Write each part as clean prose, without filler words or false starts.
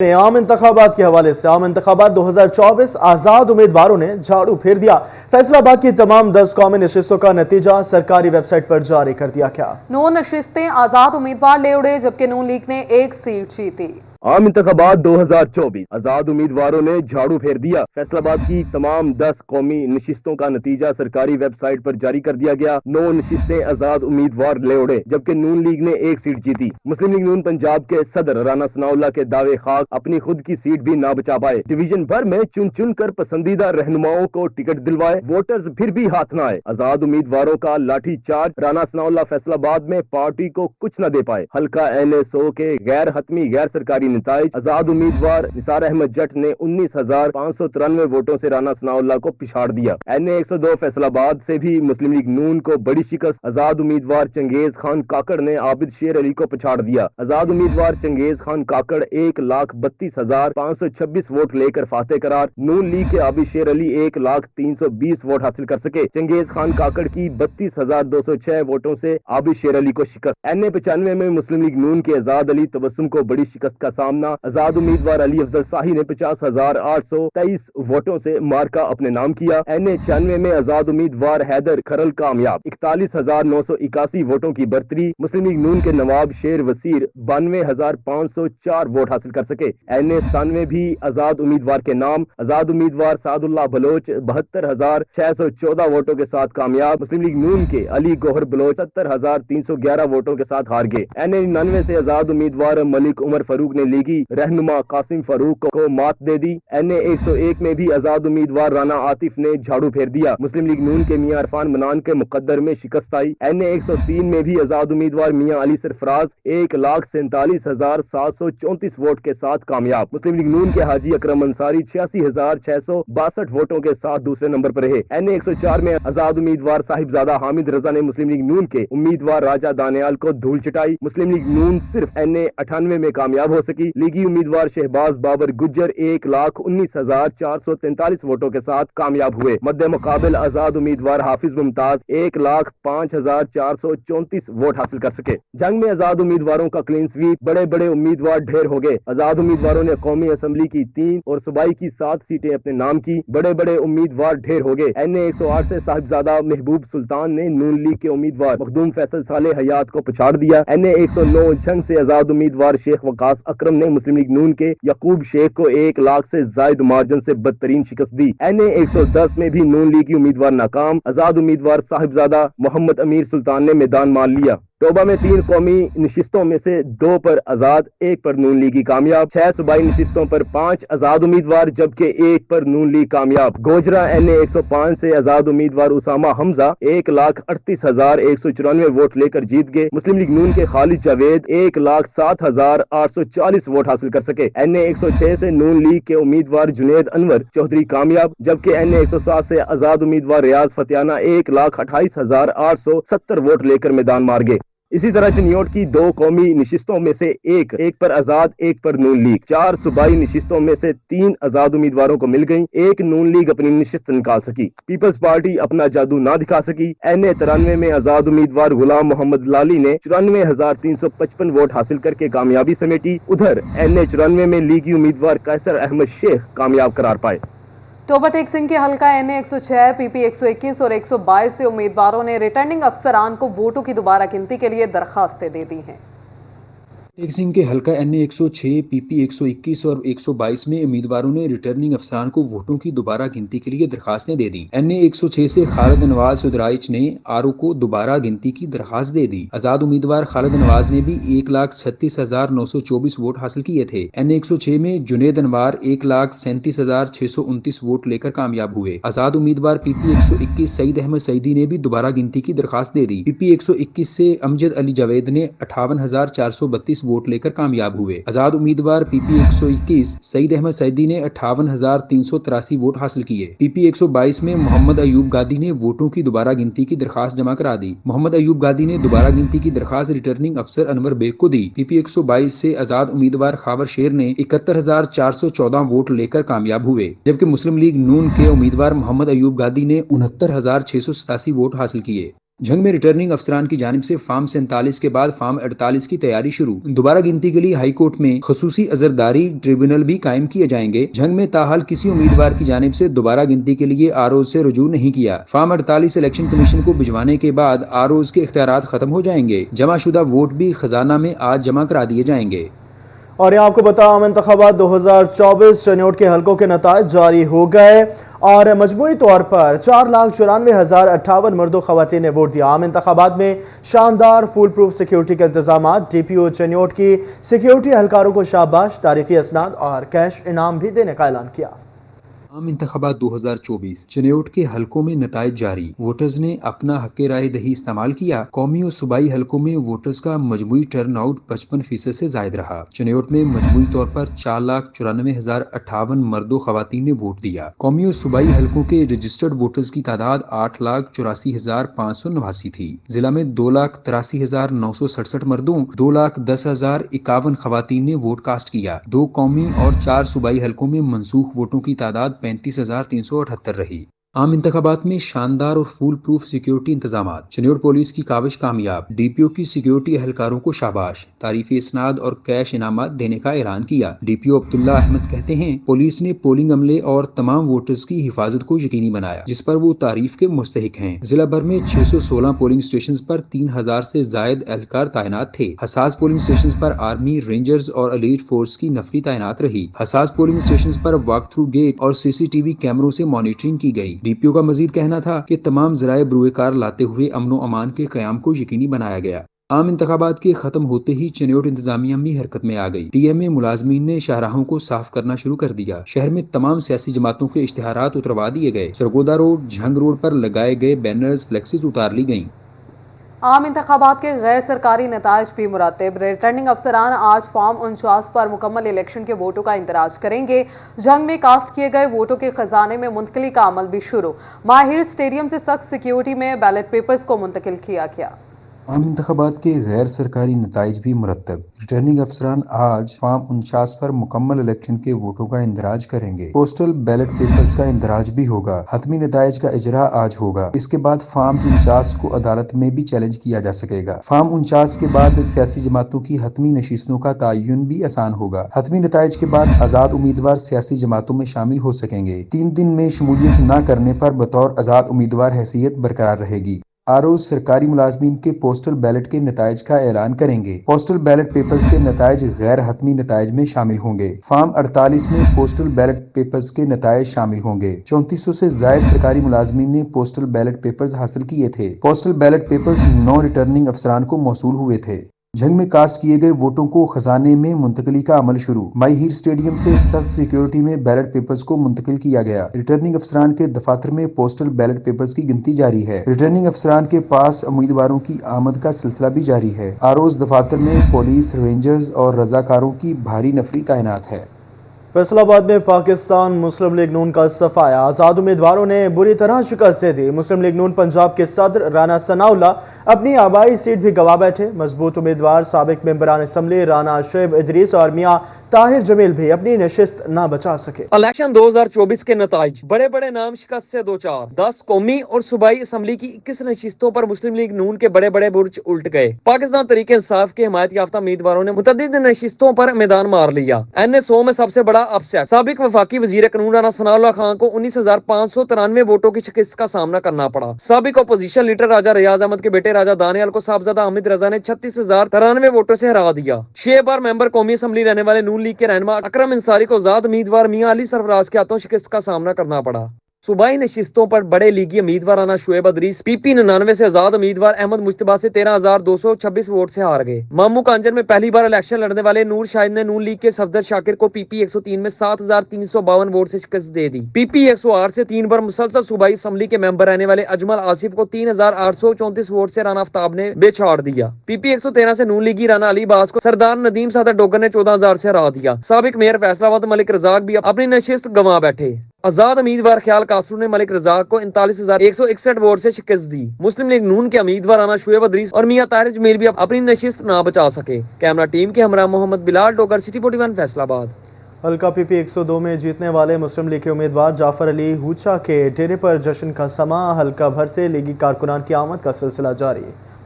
عام انتخابات کے حوالے سے عام انتخابات 2024 آزاد امیدواروں نے جھاڑو پھیر دیا۔ فیصل آباد کی تمام 10 قومی نشستوں کا نتیجہ سرکاری ویب سائٹ پر جاری کر دیا گیا۔ 9 نشستیں آزاد امیدوار لے اڑے جبکہ نون لیگ نے 1 سیٹ جیتی۔ عام انتخابات 2024 آزاد امیدواروں نے جھاڑو پھیر دیا۔ فیصل آباد کی تمام 10 قومی نشستوں کا نتیجہ سرکاری ویب سائٹ پر جاری کر دیا گیا۔ 9 نشستیں آزاد امیدوار لے اڑے جبکہ نون لیگ نے 1 سیٹ جیتی۔ مسلم لیگ نون پنجاب کے صدر رانا ثناء اللہ کے دعوے خاک اپنی خود کی سیٹ بھی نہ بچا پائے۔ ڈویژن بھر میں چن چن کر پسندیدہ رہنماؤں کو ٹکٹ دلوائے، ووٹرز پھر بھی ہاتھ نہ آئے۔ آزاد امیدواروں کا لاٹھی چارج، رانا ثناء اللہ فیصل آباد میں پارٹی کو کچھ نہ دے پائے۔ حلقہ NSO کے غیر حتمی غیر سرکاری نتائج، آزاد امیدوار نثار احمد جٹ نے 19,593 ووٹوں سے رانا ثناء اللہ کو پچھاڑ دیا۔ NA 102 فیصل آباد سے بھی مسلم لیگ نون کو بڑی شکست، آزاد امیدوار چنگیز خان کاکڑ نے عابد شیر علی کو پچھاڑ دیا۔ آزاد امیدوار چنگیز خان کاکڑ 1,32,526 ووٹ لے کر فاتح قرار، نون لیگ کے عابد شیر علی 1,03,20 ووٹ حاصل کر سکے۔ چنگیز خان کاکڑ کی 32,206 ووٹوں سے عابد شیر علی کو شکست۔ NA 95 میں مسلم لیگ نون کے آزاد علی تبسم کو بڑی شکست کا سامنا، آزاد امیدوار علی افضل شاہی نے 50,823 ووٹوں سے مارکا اپنے نام کیا۔ NA 96 میں آزاد امیدوار حیدر کھرل کامیاب، 41,981 ووٹوں کی برتری، مسلم لیگ نون کے نواب شیر وسیر 92,504 ووٹ حاصل کر سکے۔ NA 97 بھی آزاد امیدوار کے نام، آزاد امیدوار سعد اللہ بلوچ 72,614 ووٹوں کے ساتھ کامیاب، مسلم لیگ نون کے علی گوہر بلوچ 70,311 ووٹوں کے ساتھ ہار گئے۔ NA 99 سے آزاد امیدوار ملک عمر فاروق نے لیگی رہنما قاسم فاروق کو مات دے دی۔ NA 101 میں بھی آزاد امیدوار رانا عاطف نے جھاڑو پھیر دیا، مسلم لیگ نون کے میاں عرفان منان کے مقدر میں شکست آئی۔ NA 103 میں بھی آزاد امیدوار میاں علی سرفراز 1,47,734 ووٹ کے ساتھ کامیاب، مسلم لیگ نون کے حاجی اکرم انصاری 86,662 ووٹوں کے ساتھ دوسرے نمبر پر رہے۔ NA 104 میں آزاد امیدوار صاحبزادہ حامد رضا نے مسلم لیگ نون کے امیدوار راجہ دانیال کو دھول چٹائی، مسلم لیگ نون صرف NA 98 میں کامیاب ہو سکی۔ لیگی امیدوار شہباز بابر گجر 1,19,443 ووٹوں کے ساتھ کامیاب ہوئے۔ مد مقابل آزاد امیدوار حافظ ممتاز 1,05,434 ووٹ حاصل کر سکے۔ جنگ میں آزاد امیدواروں کا کلین سویپ، بڑے بڑے امیدوار ڈھیر ہو گئے۔ آزاد امیدواروں نے قومی اسمبلی کی 3 اور صوبائی کی 7 سیٹیں اپنے نام کی، بڑے بڑے امیدوار ڈھیر ہو گئے۔ NA 108 سے صاحبزادہ محبوب سلطان نے نون لیگ کے امیدوار مخدوم فیصل صالح حیات کو پچھاڑ دیا۔ NA 109 جنگ سے آزاد امیدوار شیخ وقاص اکرم نے مسلم لیگ نون کے یعقوب شیخ کو 1 لاکھ سے زائد مارجن سے بدترین شکست دی۔ NA 110 میں بھی نون لیگی امیدوار ناکام، آزاد امیدوار صاحبزادہ محمد امیر سلطان نے میدان مان لیا۔ توبہ میں 3 قومی نشستوں میں سے 2 پر آزاد، 1 پر نون لیگی کامیاب، 6 صوبائی نشستوں پر 5 آزاد امیدوار جبکہ 1 پر نون لیگ کامیاب۔ گوجرا NA 105 سے آزاد امیدوار اسامہ حمزہ 1,38,194 ووٹ لے کر جیت گئے، مسلم لیگ نون کے خالد جاوید 1,07,840 ووٹ حاصل کر سکے۔ NA 106 سے نون لیگ کے امیدوار جنید انور چودھری کامیاب جبکہ NA 107 سے آزاد امیدوار ریاض فتیانہ 1,28,870 ووٹ لے کر میدان مار گئے۔ اسی طرح چنیوٹ کی 2 قومی نشستوں میں سے 1 پر آزاد، 1 پر نون لیگ، 4 صوبائی نشستوں میں سے 3 آزاد امیدواروں کو مل گئیں، 1 نون لیگ اپنی نشست نکال سکی۔ پیپلز پارٹی اپنا جادو نہ دکھا سکی۔ NA 93 میں آزاد امیدوار غلام محمد لالی نے 94,355 ووٹ حاصل کر کے کامیابی سمیٹی، ادھر NA 94 میں لیگی امیدوار قیصر احمد شیخ کامیاب قرار پائے۔ توبہ ٹیک سنگھ کے حلقہ NA 106 PP 121 اور 122 سے امیدواروں نے ریٹرننگ افسران کو ووٹوں کی دوبارہ گنتی کے لیے درخواستیں دے دی ہیں۔ ٹیک سنگھ کے حلقہ NA 106 PP 121 اور 122 میں امیدواروں نے ریٹرننگ افسران کو ووٹوں کی دوبارہ گنتی کے لیے درخواستیں دے دی۔ NA 106 سے خالد نواز سدرائچ نے RO کو دوبارہ گنتی کی درخواست دے دی۔ آزاد امیدوار خالد نواز نے بھی 1,36,924 ووٹ حاصل کیے تھے۔ NA 106 میں جنید انوار 1,37,629 ووٹ لے کر کامیاب ہوئے۔ آزاد امیدوار PP 121 سعید احمد سعیدی نے بھی دوبارہ گنتی کی درخواست دے دی۔ PP 121 سے امجد علی جاوید نے 58,432 ووٹ لے کر کامیاب ہوئے۔ آزاد امیدوار PP 121 سعید احمد سعیدی نے 58,383 ووٹ حاصل کیے۔ PP 122 میں محمد ایوب گادی نے ووٹوں کی دوبارہ گنتی کی درخواست جمع کرا دی۔ محمد ایوب گادی نے دوبارہ گنتی کی درخواست ریٹرننگ افسر انور بیگ کو دی۔ PP 122 سے آزاد امیدوار خاور شیر نے 71,414 ووٹ لے کر کامیاب ہوئے جبکہ مسلم لیگ نون کے امیدوار محمد ایوب گادی نے 69,687 ووٹ حاصل کیے۔ जंग में रिटर्निंग अफसरान की जानिब से फार्म 47 के बाद फार्म 48 की तैयारी शुरू। दोबारा गिनती के लिए हाई कोर्ट में खसूसी अजरदारी ट्रिब्यूनल भी कायम किए जाएंगे। जंग में ताहाल किसी उम्मीदवार की जानिब से दोबारा गिनती के लिए आरओज से रुजू नहीं किया। फार्म 48 इलेक्शन कमीशन को भिजवाने के बाद आरओज के इख्तियारात खत्म हो जाएंगे। जमाशुदा वोट भी खजाना में आज जमा करा दिए जाएंगे। और यहाँ आपको बता आम इंतखाबात 2024 चनियोट के हलकों के नताज जारी हो गए और मजमूई तौर पर 4,94,058 मर्दों खवातीन ने वोट दिया। आम इंतखाबात में शानदार फुल प्रूफ सिक्योरिटी के इंतजाम, डीपीओ चनियोट की सिक्योरिटी एहलकारों को शाबाश, तारीखी असनाद और कैश इनाम भी देने का ऐलान किया। आम इंतखाबात 2024 चनियोट के हलकों में नताइज जारी। वोटर्स ने अपना हक राय दही इस्तेमाल किया। कौमी और सूबाई हलकों में वोटर्स का मजमूई टर्न आउट 55% से जायद रहा। चनियोट में मजमूई तौर पर 4,94,058 मर्दों खवातीन ने वोट दिया। कौमी और सूबाई हलकों के रजिस्टर्ड वोटर्स की तादाद 8,84,589 थी। जिला में 2,83,967 मर्दों, 2,10,051 खवातीन ने वोट कास्ट किया। 2 कौमी और 4 सूबाई हलकों में मनसूख वोटों की तादाद 35,378 रही। आम इंतखाबात में शानदार और फूल प्रूफ सिक्योरिटी इंतजामात। चनियोट पुलिस की काविश कामयाब। डीपीओ की सिक्योरिटी एहलकारों को शाबाश, तारीफी इसनाद और कैश इनामात देने का ऐलान किया। डीपीओ अब्दुल्ला अहमद कहते हैं, पुलिस ने पोलिंग अमले और तमाम वोटर्स की हिफाजत को यकीनी बनाया, जिस पर वो तारीफ के मुस्तहिक हैं। जिला भर में 616 पोलिंग स्टेशन पर 3,000 से जायद एहलकार तैनात थे। हसास पोलिंग स्टेशन पर आर्मी, रेंजर्स और एलीट फोर्स की नफरी तैनात रही। हसास पोलिंग स्टेशन पर वॉक थ्रू गेट और सीसीटीवी कैमरों से मॉनिटरिंग की गई। डीपीओ का मजीद कहना था कि तमाम जराए बरूएकार लाते हुए अमन व अमान के कयाम को यकीनी बनाया गया। आम इंतखाबात के खत्म होते ही चनियोट इंतजामिया भी हरकत में आ गई। टीएमए मुलाजमीन ने शाहराहों को साफ करना शुरू कर दिया। शहर में तमाम सियासी जमातों के इश्तिहारात उतरवा दिए गए। सरगोदा रोड, झंग रोड पर लगाए गए बैनर्स, फ्लेक्सिस उतार ली गईं। आम इंतखाबात के गैर सरकारी नताइज भी मुरतब। रिटर्निंग अफसरान आज फॉर्म 49 पर मुकम्मल इलेक्शन के वोटों का इंतराज करेंगे। जंग में कास्ट किए गए वोटों के खजाने में मुंतकिली का अमल भी शुरू। माहिर स्टेडियम से सख्त सिक्योरिटी में बैलेट पेपर्स को मुंतकिल किया गया। आम इंतखाबात के गैर सरकारी नताइज भी मुरतब। रिटर्निंग अफसरान आज फॉर्म 49 पर मुकम्मल इलेक्शन के वोटों का इंदराज करेंगे। पोस्टल बैलेट पेपर्स का इंदराज भी होगा। हतमी नताइज का इजरा आज होगा। इसके बाद फॉर्म 49 को अदालत में भी चैलेंज किया जा सकेगा। फॉर्म 49 के बाद सियासी जमातों की हतमी नशिस्तों का तयन भी आसान होगा। हतमी नताइज के बाद आजाद उम्मीदवार सियासी जमातों में शामिल हो सकेंगे। 3 दिन में शमूलियत न करने पर बतौर आजाद उम्मीदवार हैसियत बरकरार रहेगी। आरओज सरकारी मुलाजमीन के पोस्टल बैलेट के नताइज का ऐलान करेंगे। पोस्टल बैलेट पेपर्स के नताइज गैर हतमी नताइज में शामिल होंगे। फॉर्म 48 में पोस्टल बैलेट पेपर्स के नताइज शामिल होंगे। 3400 से जायद सरकारी मुलाजमीन ने पोस्टल बैलेट पेपर्स हासिल किए थे। पोस्टल बैलेट पेपर्स 9 रिटर्निंग अफसरान को मौसूल हुए थे। जंग में कास्ट किए गए वोटों को खजाने में मुंतकली का अमल शुरू। माई हीर स्टेडियम से सख्त सिक्योरिटी में बैलेट पेपर्स को मुंतकिल किया गया। रिटर्निंग अफसरान के दफातर में पोस्टल बैलेट पेपर्स की गिनती जारी है। रिटर्निंग अफसरान के पास उम्मीदवारों की आमद का सिलसिला भी जारी है। आरओज दफातर में पुलिस, रेंजर्स और रजाकारों की भारी नफरी तैनात है। फैसलाबाद में पाकिस्तान मुस्लिम लीग नून का सफाया। आजाद उम्मीदवारों ने बुरी तरह शिकस्त दे दी। मुस्लिम लीग नून पंजाब के सदर राना सनाउल्लाह अपनी आबाई सीट भी गंवा बैठे। मजबूत उम्मीदवार साबिक मेंबरान असम्बली राना शुएब इदरीस और मियां ताहिर जमील भी अपनी नशिस्त न बचा सके। इलेक्शन 2024 के नताइज बड़े बड़े नाम शिकस्त से 2-4। 10 कौमी और सूबाई असम्बली की 21 नशिस्तों पर मुस्लिम लीग नून के बड़े बड़े बुर्ज उल्ट गए। पाकिस्तान तरीके इंसाफ के हिमायत याफ्ता उम्मीदवारों ने मुतअद्दिद नशिस्तों पर मैदान मार लिया। NSO में सबसे बड़ा अपसेट। साबिक वफाकी वजीर कानून राना सनाउल्लाह खान को 19,593 वोटों की शिकस्त का सामना करना पड़ा। साबिक अपोजिशन लीडर राजा रियाज अहमद के बेटे राजा दानियाल को साहबजादा हामिद रजा ने 36,093 वोटों से हरा दिया। 6 बार मेंबर कौमी असम्बली रहने वाले नून लीग के रहनुमा अकरम अंसारी को आजाद उम्मीदवार मियां अली सरफराज के हाथों शिकस्त का सामना करना पड़ा। सूबाई नशिस्तों पर बड़े लीगी उम्मीदवार राना शुएब इदरीस PP 99 से आजाद उम्मीदवार अहमद मुश्तबा से 13,226 वोट से हार गए। मामू कांजर में पहली बार इलेक्शन लड़ने वाले नूर शाहिद ने नून लीग के सफदर शाकिर को PP 103 में 7,352 वोट से शिकस्त दे दी। PP 108 से 3 बार मुसलसल सूबाई असम्बली के मेंबर रहने वाले अजमल आसिफ को 3,834 वोट से राना आफ्ताब ने बेछाड़ दिया। PP 113 से नून लीगी राना अली बास को सरदार नदीम सादर डोगर ने 14,000 से हरा दिया। साबिक मेयर फैसलाबाद मलिक रजाक भी अपनी नशिस्त गंवा बैठे। आजाद उम्मीदवार ख्याल कासरू ने मलिक रजाक को 39,161 वोट से शिकस्त दी। मुस्लिम लीग नून के उम्मीदवार राना शुएब इदरीस और मियां ताहिर जमील भी अपनी नशिस्त ना बचा सके। कैमरा टीम के हमरा मोहम्मद बिलाल डोगर, सिटी 41 फैसलाबाद। हल्का पीपी 102 में जीतने वाले मुस्लिम लीग के उम्मीदवार जाफर अली हूचा के डेरे पर जश्न का समा, हल्का भर से लीगी कारकुनान की आमद का सिलसिला जारी।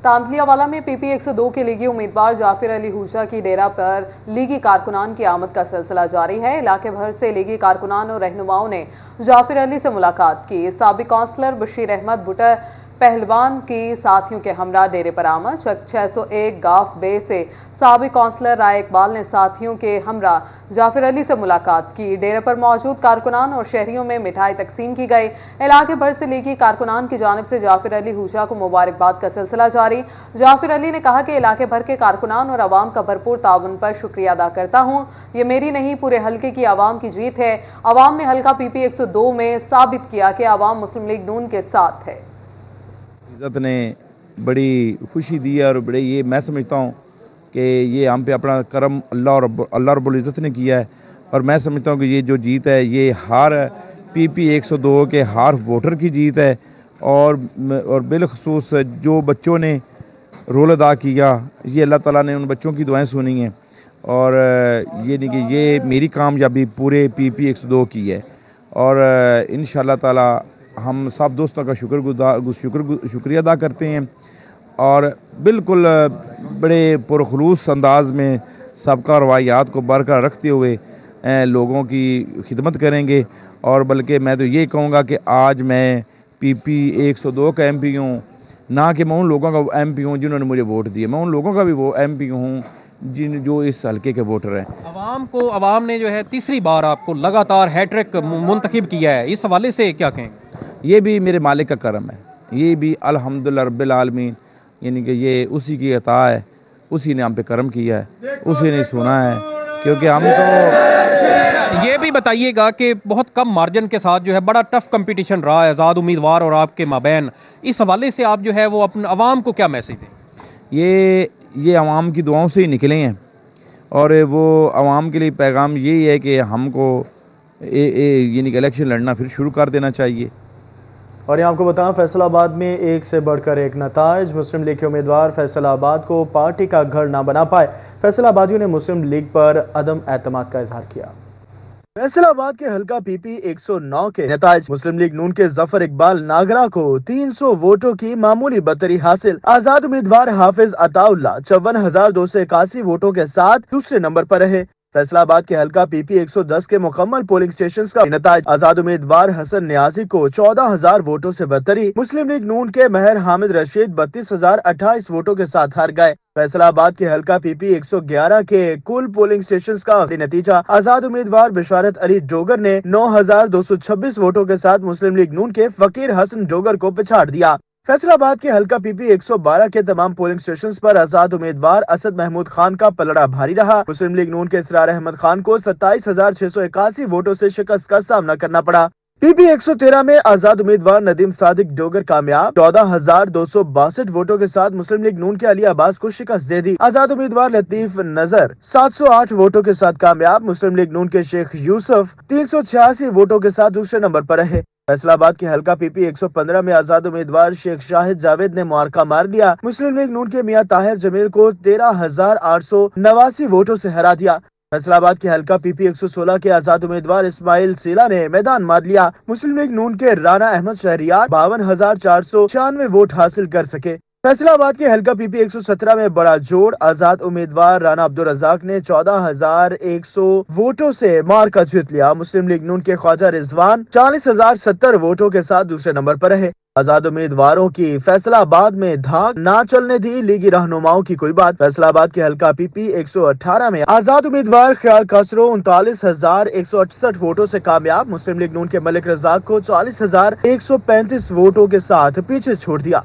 तांतलियावाला में पीपी 102 के लीगी उम्मीदवार जाफर अली हूचा की डेरा पर लीगी कारकुनान की आमद का सिलसिला जारी है। इलाके भर से लीगी कारकुनान और रहनुमाओं ने जाफर अली से मुलाकात की। साबिक काउंसलर बशीर अहमद भुट्टर पहलवान की साथियों के हमरा डेरे पर आमद। 601 गाफ बे से साबिक काउंसलर राय इकबाल ने साथियों के हमरा जाफर अली से मुलाकात की। डेरे पर मौजूद कारकुनान और शहरियों में मिठाई तकसीम की गई। इलाके भर से लीगी कारकुनान की जानिब से जाफर अली हूचा को मुबारकबाद का सिलसिला जारी। जाफर अली ने कहा कि इलाके भर के कारकुनान और आवाम का भरपूर ताउन पर शुक्रिया अदा करता हूँ। ये मेरी नहीं, पूरे हल्के की आवाम की जीत है। आवाम ने हल्का पीपी 102 में साबित किया कि आवाम मुस्लिम लीग नून के साथ है। इज़्ज़त ने बड़ी खुशी दी है और बड़े ये मैं समझता हूँ कि ये हम पे अपना करम अल्लाह रब्बुल इज़्ज़त ने किया है। और मैं समझता हूँ कि ये जो जीत है ये हर पीपी 102 के हर वोटर की जीत है। और बिलखसूस जो बच्चों ने रोल अदा किया, ये अल्लाह ताला ने उन बच्चों की दुआएं सुनी हैं। और ये नहीं कि ये मेरी कामयाबी पूरे पीपी 102 की है। और इंशाअल्लाह ताला हम सब दोस्तों का शुक्रिया अदा करते हैं और बिल्कुल बड़े पुरखलूस अंदाज में सबका रवायात को बरकरार रखते हुए लोगों की खिदमत करेंगे। और बल्कि मैं तो ये कहूँगा कि आज मैं पीपी 102 का एमपी हूँ, ना कि मैं उन लोगों का एमपी हूँ जिन्होंने मुझे वोट दिए। मैं उन लोगों का भी वो एमपी हूँ जो इस हल्के के वोटर हैं। आवाम ने जो है तीसरी बार आपको लगातार हैट्रिक मुंतखब किया है, इस हवाले से क्या कहेंगे? ये भी मेरे मालिक का करम है, ये भी अल्हम्दुलिल्लाह रब्बिल आलमीन, यानी कि ये उसी की अता है, उसी ने हम पे करम किया है, उसी ने सुना है। क्योंकि हम तो ये भी बताइएगा कि बहुत कम मार्जिन के साथ जो है बड़ा टफ कंपटीशन रहा है आज़ाद उम्मीदवार और आपके माबैन, इस हवाले से आप जो है वो अपने अवाम को क्या मैसेज दें? ये अवाम की दुआओं से ही निकले हैं और वो अवाम के लिए पैगाम यही है कि हमको यानी कि इलेक्शन लड़ना फिर शुरू कर देना चाहिए। और यहाँ आपको बताएं, फैसलाबाद में एक से बढ़कर एक नताइज। मुस्लिम लीग के उम्मीदवार फैसलाबाद को पार्टी का घर ना बना पाए। फैसलाबादियों ने मुस्लिम लीग पर अदम एतमाद का इजहार किया। फैसलाबाद के हल्का पीपी 109 के नताइज मुस्लिम लीग नून के जफर इकबाल नागरा को 300 वोटों की मामूली बरतरी हासिल। आजाद उम्मीदवार हाफिज अताउल्लाह 54,281 वोटों के साथ दूसरे नंबर पर रहे। फैसलाबाद के हल्का पीपी 110 के मुकम्मल पोलिंग स्टेशन का नताज आजाद उम्मीदवार हसन न्याजी को 14,000 वोटों से बरतरी। मुस्लिम लीग नून के महर हामिद रशीद 32,028 वोटों के साथ हार गए। फैसलाबाद के हल्का पीपी 111 के कुल पोलिंग स्टेशन का आखिरी नतीजा आजाद उम्मीदवार बिशारत अली डोगर ने 9,226 वोटों के साथ मुस्लिम लीग नून के फकीर हसन डोगर को पिछाड़ दिया। फैसलाबाद के हल्का पीपी 112 के तमाम पोलिंग स्टेशंस पर आजाद उम्मीदवार असद महमूद खान का पलड़ा भारी रहा। मुस्लिम लीग नून के इसरार अहमद खान को 27,681 वोटों से शिकस्त का सामना करना पड़ा। पीपी 113 में आजाद उम्मीदवार नदीम सादिक डोगर कामयाब 14,262 वोटों के साथ मुस्लिम लीग नून के अली अब्बास को शिकस्त दे दी। आजाद उम्मीदवार लतीफ नजर 708 वोटों के साथ कामयाब। मुस्लिम लीग नून के शेख यूसुफ 386 वोटों के साथ दूसरे नंबर पर रहे। फैसलाबाद के हल्का पीपी 115 में आजाद उम्मीदवार शेख शाहिद जावेद ने मुआरका मार लिया। मुस्लिम लीग नून के मियां ताहिर जमील को 13,889 वोटों से हरा दिया। फैसलाबाद के हल्का पीपी 116 के आजाद उम्मीदवार इस्माइल सीला ने मैदान मार लिया। मुस्लिम लीग नून के राना अहमद शहरियार 52,496 वोट हासिल कर सके। फैसलाबाद के हल्का पीपी 117 में बड़ा जोड़ आजाद उम्मीदवार राना अब्दुल रजाक ने 14,100 वोटों से मार्का जीत लिया। मुस्लिम लीग नून के ख्वाजा रिजवान 40,070 वोटों के साथ दूसरे नंबर पर रहे। आजाद उम्मीदवारों की फैसलाबाद में धाक ना चलने दी लीगी रहनुमाओं की कोई बात। फैसलाबाद के हल्का पीपी 118 में आजाद उम्मीदवार ख्याल कसरो 39,168 वोटों से कामयाब। मुस्लिम लीग नून के मलिक रजाक को 40,135 वोटों के साथ पीछे छोड़ दिया।